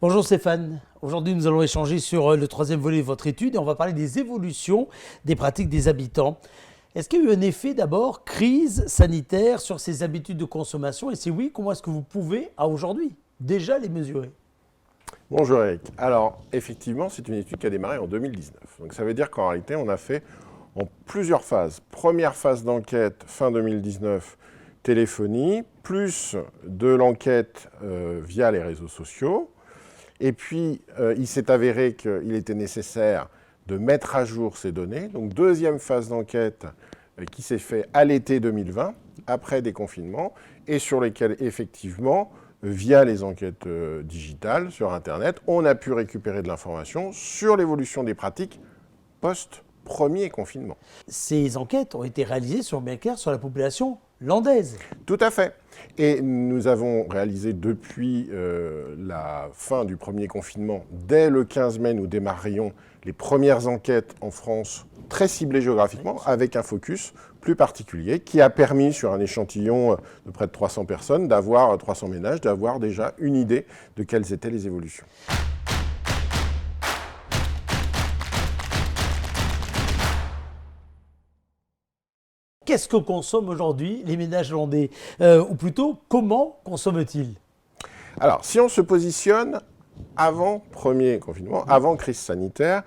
Bonjour Stéphane, aujourd'hui nous allons échanger sur le troisième volet de votre étude et on va parler des évolutions des pratiques des habitants. Est-ce qu'il y a eu un effet d'abord crise sanitaire sur ces habitudes de consommation et si oui, comment est-ce que vous pouvez à aujourd'hui déjà les mesurer? Bonjour Eric. Alors effectivement, c'est une étude qui a démarré en 2019. Donc ça veut dire qu'en réalité, on a fait en plusieurs phases. Première phase d'enquête fin 2019, téléphonie, plus de l'enquête via les réseaux sociaux. Et puis, il s'est avéré qu'il était nécessaire de mettre à jour ces données. Donc, deuxième phase d'enquête qui s'est faite à l'été 2020, après déconfinement, et sur lesquelles, effectivement, via les enquêtes digitales sur Internet, on a pu récupérer de l'information sur l'évolution des pratiques post-premier confinement. Ces enquêtes ont été réalisées sur bien clair sur la population landaise. Tout à fait. Et nous avons réalisé depuis la fin du premier confinement, dès le 15 mai, nous démarrions les premières enquêtes en France très ciblées géographiquement, avec un focus plus particulier qui a permis, sur un échantillon de près de 300 personnes, 300 ménages, d'avoir déjà une idée de quelles étaient les évolutions. Qu'est-ce que consomment aujourd'hui les ménages landais? Ou plutôt, comment consomment-ils? Alors, si on se positionne avant premier confinement, avant crise sanitaire,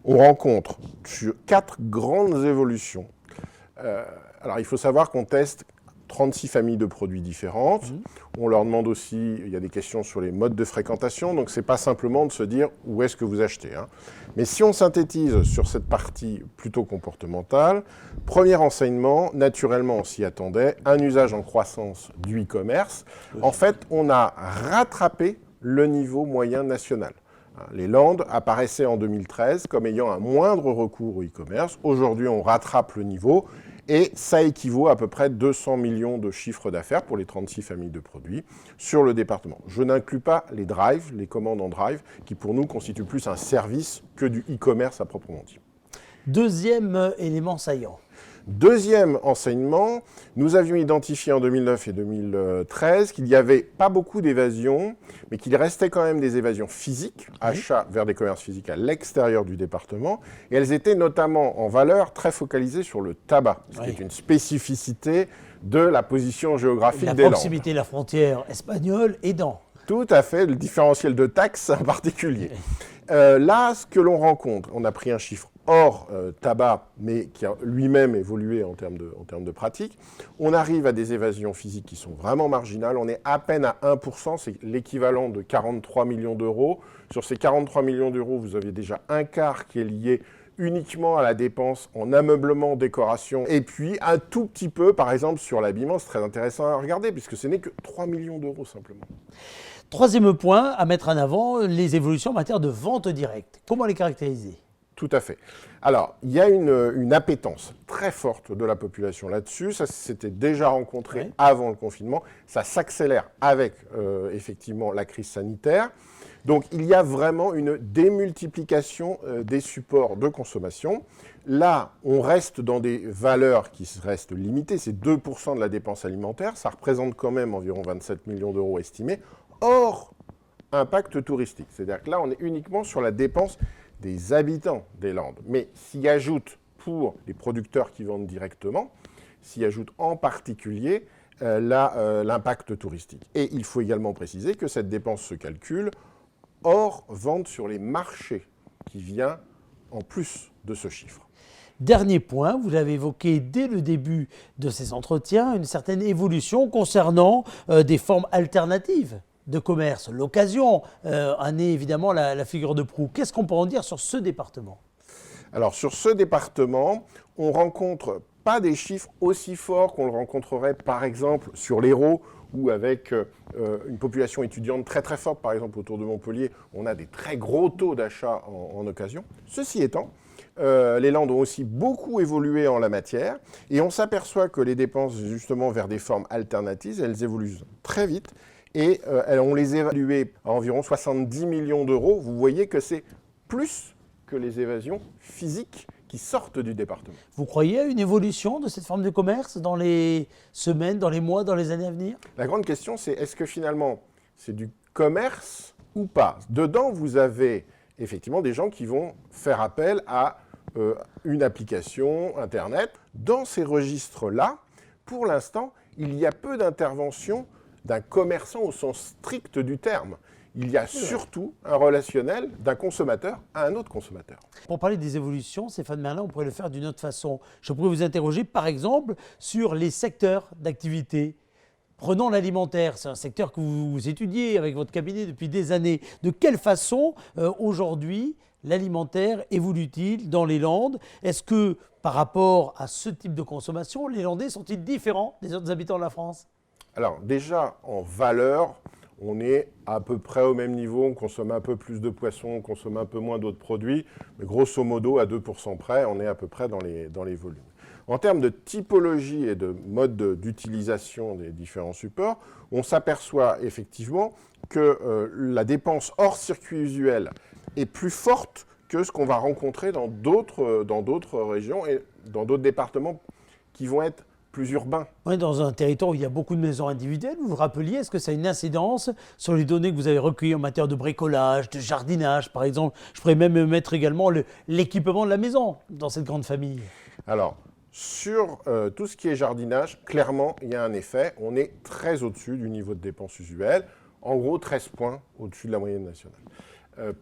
on rencontre sur 4 grandes évolutions. Alors, il faut savoir qu'on teste 36 familles de produits différentes. On leur demande aussi, il y a des questions sur les modes de fréquentation, donc ce n'est pas simplement de se dire où est-ce que vous achetez. Mais si on synthétise sur cette partie plutôt comportementale, premier enseignement, naturellement on s'y attendait, un usage en croissance du e-commerce. En fait, on a rattrapé le niveau moyen national. Les Landes apparaissaient en 2013 comme ayant un moindre recours au e-commerce. Aujourd'hui, on rattrape le niveau et ça équivaut à peu près 200 millions de chiffres d'affaires pour les 36 familles de produits sur le département. Je n'inclus pas les drives, les commandes en drive, qui pour nous constituent plus un service que du e-commerce à proprement dit. Deuxième élément saillant. Deuxième enseignement, nous avions identifié en 2009 et 2013 qu'il n'y avait pas beaucoup d'évasions, mais qu'il restait quand même des évasions physiques, achats vers des commerces physiques à l'extérieur du département, et elles étaient notamment en valeur très focalisées sur le tabac, ce qui est une spécificité de la position géographique des Landes. La proximité de la frontière espagnole aidant. Tout à fait, le différentiel de taxes en particulier. Là, ce que l'on rencontre, on a pris un chiffre hors tabac, mais qui a lui-même évolué en termes de pratique. On arrive à des évasions physiques qui sont vraiment marginales. On est à peine à 1%, c'est l'équivalent de 43 millions d'euros. Sur ces 43 millions d'euros, vous avez déjà un quart qui est lié uniquement à la dépense en ameublement, décoration, et puis un tout petit peu, par exemple, sur l'habillement. C'est très intéressant à regarder, puisque ce n'est que 3 millions d'euros simplement. Troisième point à mettre en avant, les évolutions en matière de vente directe. Comment les caractériser? Tout à fait. Alors, il y a une appétence très forte de la population là-dessus. Ça s'était déjà rencontré avant le confinement. Ça s'accélère avec, effectivement, la crise sanitaire. Donc, il y a vraiment une démultiplication des supports de consommation. Là, on reste dans des valeurs qui restent limitées. C'est 2% de la dépense alimentaire. Ça représente quand même environ 27 millions d'euros estimés. Hors impact touristique. C'est-à-dire que là, on est uniquement sur la dépense des habitants des Landes. Mais s'y ajoute, pour les producteurs qui vendent directement, s'y ajoute en particulier l'impact touristique. Et il faut également préciser que cette dépense se calcule hors vente sur les marchés, qui vient en plus de ce chiffre. Dernier point, vous l'avez évoqué dès le début de ces entretiens, une certaine évolution concernant des formes alternatives de commerce. L'occasion en est évidemment la figure de proue. Qu'est-ce qu'on peut en dire sur ce département? Alors sur ce département, on ne rencontre pas des chiffres aussi forts qu'on le rencontrerait par exemple sur l'Hérault, ou avec une population étudiante très très forte, par exemple autour de Montpellier, on a des très gros taux d'achat en occasion. Ceci étant, les Landes ont aussi beaucoup évolué en la matière, et on s'aperçoit que les dépenses justement vers des formes alternatives, elles évoluent très vite, et on les évaluait à environ 70 millions d'euros. Vous voyez que c'est plus que les évasions physiques qui sortent du département. Vous croyez à une évolution de cette forme de commerce dans les semaines, dans les mois, dans les années à venir? La grande question, c'est est-ce que finalement, c'est du commerce ou pas. Dedans, vous avez effectivement des gens qui vont faire appel à une application Internet. Dans ces registres-là, pour l'instant, il y a peu d'intervention d'un commerçant au sens strict du terme. Il y a surtout un relationnel d'un consommateur à un autre consommateur. Pour parler des évolutions, Stéphane Merlin, on pourrait le faire d'une autre façon. Je pourrais vous interroger, par exemple, sur les secteurs d'activité. Prenons l'alimentaire, c'est un secteur que vous étudiez avec votre cabinet depuis des années. De quelle façon, aujourd'hui, l'alimentaire évolue-t-il dans les Landes? Est-ce que, par rapport à ce type de consommation, les Landais sont-ils différents des autres habitants de la France? Alors, déjà, en valeur, on est à peu près au même niveau. On consomme un peu plus de poissons, on consomme un peu moins d'autres produits. Mais grosso modo, à 2% près, on est à peu près dans les volumes. En termes de typologie et de mode d'utilisation des différents supports, on s'aperçoit effectivement que la dépense hors circuit usuel est plus forte que ce qu'on va rencontrer dans d'autres régions et dans d'autres départements qui vont être plus urbains. Oui, dans un territoire où il y a beaucoup de maisons individuelles, vous vous rappeliez, est-ce que ça a une incidence sur les données que vous avez recueillies en matière de bricolage, de jardinage, par exemple? Je pourrais même mettre également l'équipement de la maison dans cette grande famille. Alors, sur tout ce qui est jardinage, clairement, il y a un effet. On est très au-dessus du niveau de dépenses usuelles, en gros 13 points au-dessus de la moyenne nationale.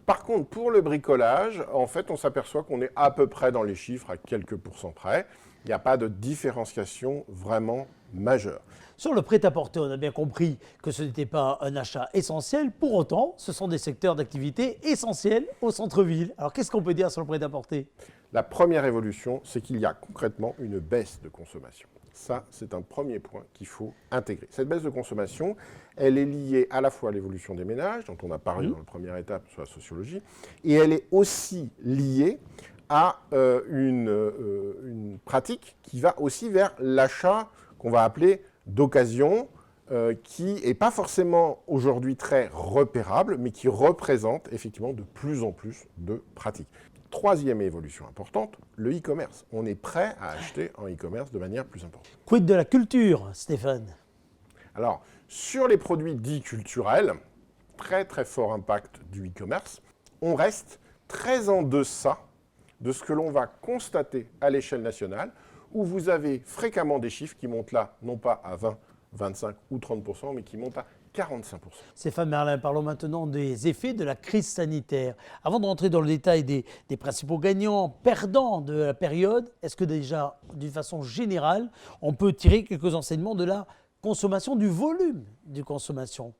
Par contre, pour le bricolage, en fait, on s'aperçoit qu'on est à peu près dans les chiffres, à quelques pourcents près. Il n'y a pas de différenciation vraiment majeure. Sur le prêt-à-porter, on a bien compris que ce n'était pas un achat essentiel. Pour autant, ce sont des secteurs d'activité essentiels au centre-ville. Alors, qu'est-ce qu'on peut dire sur le prêt-à-porter? La première évolution, c'est qu'il y a concrètement une baisse de consommation. Ça, c'est un premier point qu'il faut intégrer. Cette baisse de consommation, elle est liée à la fois à l'évolution des ménages, dont on a parlé dans la première étape sur la sociologie, et elle est aussi liée à une pratique qui va aussi vers l'achat qu'on va appeler d'occasion, qui n'est pas forcément aujourd'hui très repérable, mais qui représente effectivement de plus en plus de pratiques. Troisième évolution importante, le e-commerce. On est prêt à acheter en e-commerce de manière plus importante. Quid de la culture, Stéphane? Alors, sur les produits dits culturels, très très fort impact du e-commerce, on reste très en deçà de ce que l'on va constater à l'échelle nationale, où vous avez fréquemment des chiffres qui montent là, non pas à 20, 25 ou 30%, mais qui montent à 45%. Stéphane Merlin, parlons maintenant des effets de la crise sanitaire. Avant de rentrer dans le détail des principaux gagnants, perdants de la période, est-ce que déjà, d'une façon générale, on peut tirer quelques enseignements de la consommation, du volume de consommation?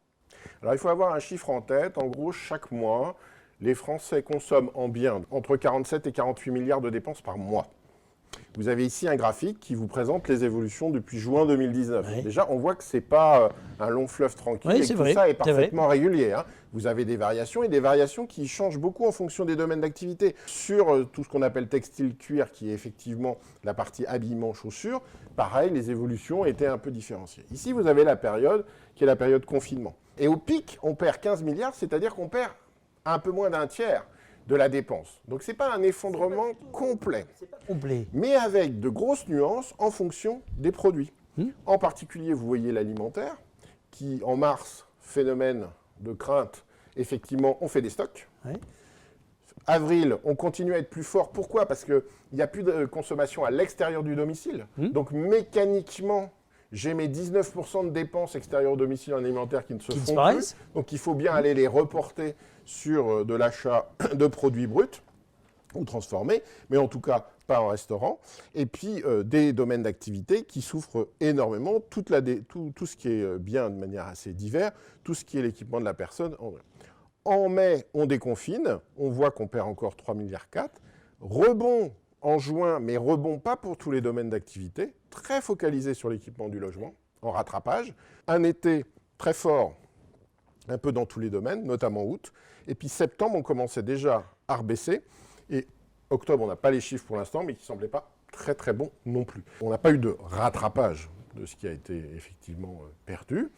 Alors il faut avoir un chiffre en tête. En gros, chaque mois, les Français consomment en biens entre 47 et 48 milliards de dépenses par mois. Vous avez ici un graphique qui vous présente les évolutions depuis juin 2019. Oui. Déjà, on voit que ce n'est pas un long fleuve tranquille et que tout ça est parfaitement régulier. Hein. Vous avez des variations et des variations qui changent beaucoup en fonction des domaines d'activité. Sur tout ce qu'on appelle textile cuir, qui est effectivement la partie habillement, chaussures, pareil, les évolutions étaient un peu différenciées. Ici, vous avez la période qui est la période confinement. Et au pic, on perd 15 milliards, c'est-à-dire qu'on perd un peu moins d'un tiers de la dépense. Donc, ce n'est pas un effondrement complet. Mais avec de grosses nuances en fonction des produits. En particulier, vous voyez l'alimentaire, qui, en mars, phénomène de crainte, effectivement, on fait des stocks. Oui. Avril, on continue à être plus fort. Pourquoi? Parce qu'il n'y a plus de consommation à l'extérieur du domicile. Donc, mécaniquement, j'ai mes 19% de dépenses extérieures au domicile en alimentaire qui ne se font plus. Donc, il faut bien aller les reporter sur de l'achat de produits bruts ou transformés, mais en tout cas pas en restaurant. Et puis, des domaines d'activité qui souffrent énormément. Tout ce qui est bien de manière assez divers, tout ce qui est l'équipement de la personne. En mai, on déconfine. On voit qu'on perd encore 3,4 milliards. Rebond en juin, mais rebond pas pour tous les domaines d'activité. Très focalisé sur l'équipement du logement, en rattrapage. Un été très fort, un peu dans tous les domaines, notamment août. Et puis septembre, on commençait déjà à rebaisser. Et octobre, on n'a pas les chiffres pour l'instant, mais qui ne semblaient pas très très bons non plus. On n'a pas eu de rattrapage de ce qui a été effectivement perdu.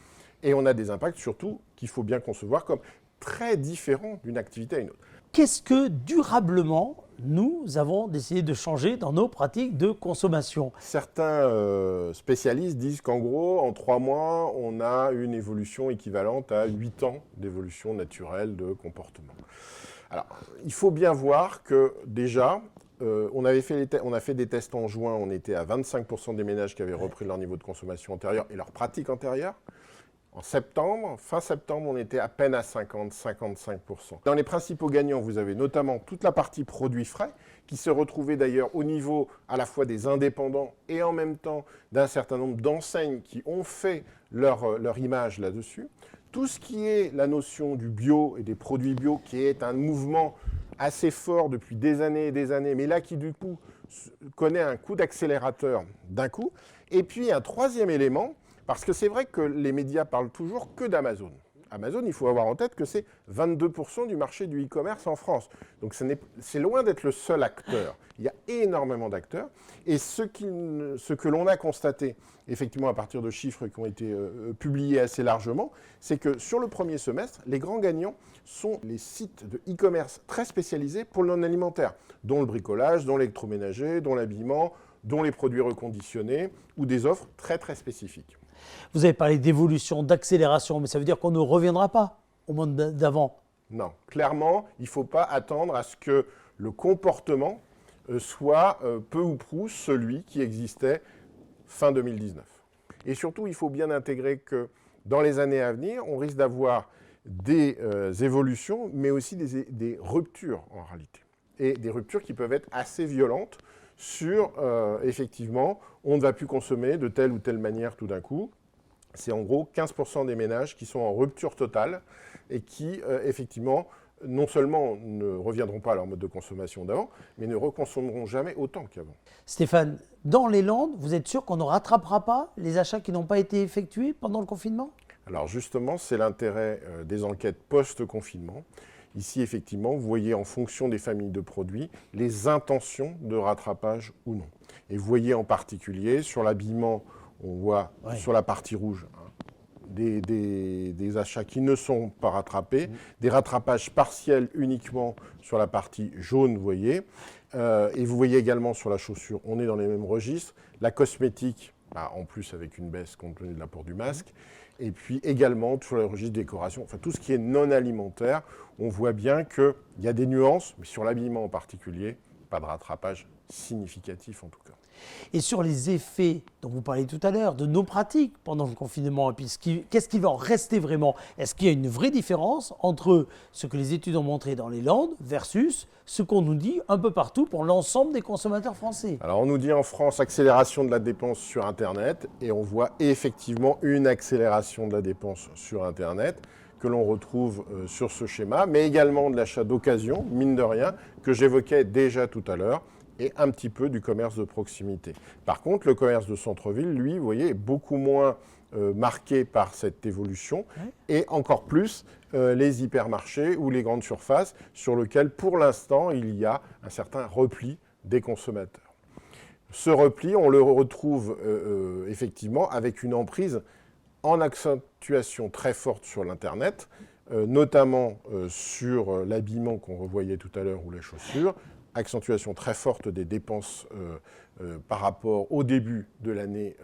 Et on a des impacts surtout qu'il faut bien concevoir comme très différents d'une activité à une autre. Qu'est-ce que durablement nous avons décidé de changer dans nos pratiques de consommation. Certains spécialistes disent qu'en gros, en 3 mois, on a une évolution équivalente à 8 ans d'évolution naturelle de comportement. Alors, il faut bien voir que déjà, on a fait des tests en juin, on était à 25% des ménages qui avaient repris leur niveau de consommation antérieur et leur pratique antérieure. En septembre, fin septembre, on était à peine à 50-55%. Dans les principaux gagnants, vous avez notamment toute la partie produits frais, qui se retrouvait d'ailleurs au niveau à la fois des indépendants et en même temps d'un certain nombre d'enseignes qui ont fait leur image là-dessus. Tout ce qui est la notion du bio et des produits bio, qui est un mouvement assez fort depuis des années et des années, mais là qui du coup connaît un coup d'accélérateur d'un coup. Et puis un troisième élément, parce que c'est vrai que les médias parlent toujours que d'Amazon. Amazon, il faut avoir en tête que c'est 22% du marché du e-commerce en France. Donc c'est loin d'être le seul acteur. Il y a énormément d'acteurs. Et ce que l'on a constaté, effectivement, à partir de chiffres qui ont été publiés assez largement, c'est que sur le premier semestre, les grands gagnants sont les sites de e-commerce très spécialisés pour le non-alimentaire, dont le bricolage, dont l'électroménager, dont l'habillement, dont les produits reconditionnés, ou des offres très très spécifiques. Vous avez parlé d'évolution, d'accélération, mais ça veut dire qu'on ne reviendra pas au monde d'avant. Non, clairement, il ne faut pas attendre à ce que le comportement soit peu ou prou celui qui existait fin 2019. Et surtout, il faut bien intégrer que dans les années à venir, on risque d'avoir des évolutions, mais aussi des ruptures en réalité. Et des ruptures qui peuvent être assez violentes sur, effectivement, on ne va plus consommer de telle ou telle manière tout d'un coup. C'est en gros 15% des ménages qui sont en rupture totale et qui, effectivement, non seulement ne reviendront pas à leur mode de consommation d'avant, mais ne reconsommeront jamais autant qu'avant. Stéphane, dans les Landes, vous êtes sûr qu'on ne rattrapera pas les achats qui n'ont pas été effectués pendant le confinement ? Alors justement, c'est l'intérêt des enquêtes post-confinement. Ici, effectivement, vous voyez en fonction des familles de produits les intentions de rattrapage ou non. Et vous voyez en particulier sur l'habillement, on voit sur la partie rouge des achats qui ne sont pas rattrapés, des rattrapages partiels uniquement sur la partie jaune, vous voyez. Et vous voyez également sur la chaussure, on est dans les mêmes registres. La cosmétique, en plus avec une baisse compte tenu de l'apport du masque. Et puis également sur le registre décoration, enfin tout ce qui est non alimentaire, on voit bien qu'il y a des nuances, mais sur l'habillement en particulier, pas de rattrapage significatif en tout cas. Et sur les effets dont vous parliez tout à l'heure, de nos pratiques pendant le confinement, et puis qu'est-ce qui va en rester vraiment ? Est-ce qu'il y a une vraie différence entre ce que les études ont montré dans les Landes versus ce qu'on nous dit un peu partout pour l'ensemble des consommateurs français ? Alors on nous dit en France accélération de la dépense sur Internet, et on voit effectivement une accélération de la dépense sur Internet que l'on retrouve sur ce schéma, mais également de l'achat d'occasion, mine de rien, que j'évoquais déjà tout à l'heure, et un petit peu du commerce de proximité. Par contre, le commerce de centre-ville, lui, vous voyez, est beaucoup moins marqué par cette évolution, et encore plus les hypermarchés ou les grandes surfaces, sur lesquels, pour l'instant, il y a un certain repli des consommateurs. Ce repli, on le retrouve effectivement avec une emprise en accentuation très forte sur l'Internet, notamment sur l'habillement qu'on revoyait tout à l'heure ou les chaussures, accentuation très forte des dépenses par rapport au début de l'année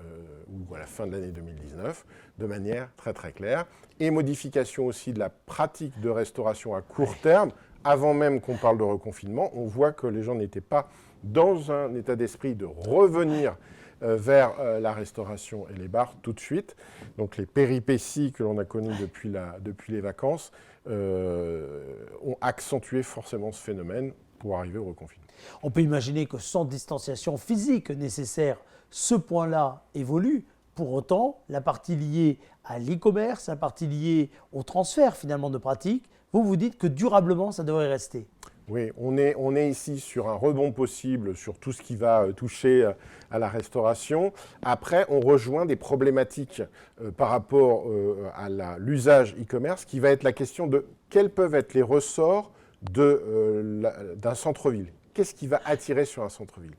ou à la fin de l'année 2019, de manière très très claire, et modification aussi de la pratique de restauration à court terme, avant même qu'on parle de reconfinement. On voit que les gens n'étaient pas dans un état d'esprit de revenir vers la restauration et les bars tout de suite. Donc les péripéties que l'on a connues depuis les vacances ont accentué forcément ce phénomène pour arriver au reconfinement. On peut imaginer que sans distanciation physique nécessaire, ce point-là évolue. Pour autant, la partie liée à l'e-commerce, la partie liée au transfert finalement de pratiques, vous dites que durablement, ça devrait rester. Oui, on est ici sur un rebond possible sur tout ce qui va toucher à la restauration. Après, on rejoint des problématiques par rapport à l'usage e-commerce, qui va être la question de quels peuvent être les ressorts d'un centre-ville. Qu'est-ce qui va attirer sur un centre-ville ?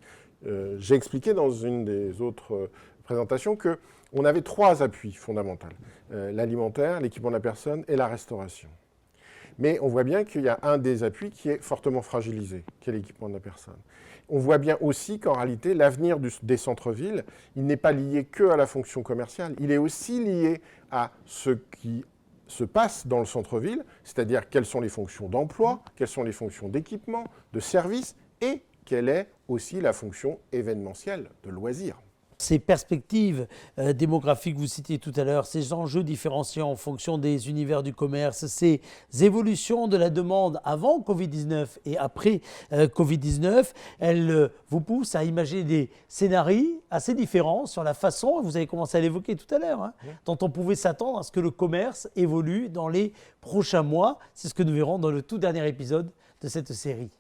J'ai expliqué dans une des autres présentations qu'on avait 3 appuis fondamentaux. L'alimentaire, l'équipement de la personne et la restauration. Mais on voit bien qu'il y a un des appuis qui est fortement fragilisé, qui est l'équipement de la personne. On voit bien aussi qu'en réalité, l'avenir des centres-villes, il n'est pas lié que à la fonction commerciale, il est aussi lié à ce qui se passe dans le centre-ville, c'est-à-dire quelles sont les fonctions d'emploi, quelles sont les fonctions d'équipement, de service, et quelle est aussi la fonction événementielle, de loisirs. Ces perspectives démographiques que vous citiez tout à l'heure, ces enjeux différenciants en fonction des univers du commerce, ces évolutions de la demande avant Covid-19 et après Covid-19, elles vous poussent à imaginer des scénarios assez différents sur la façon, vous avez commencé à l'évoquer tout à l'heure, dont on pouvait s'attendre à ce que le commerce évolue dans les prochains mois. C'est ce que nous verrons dans le tout dernier épisode de cette série.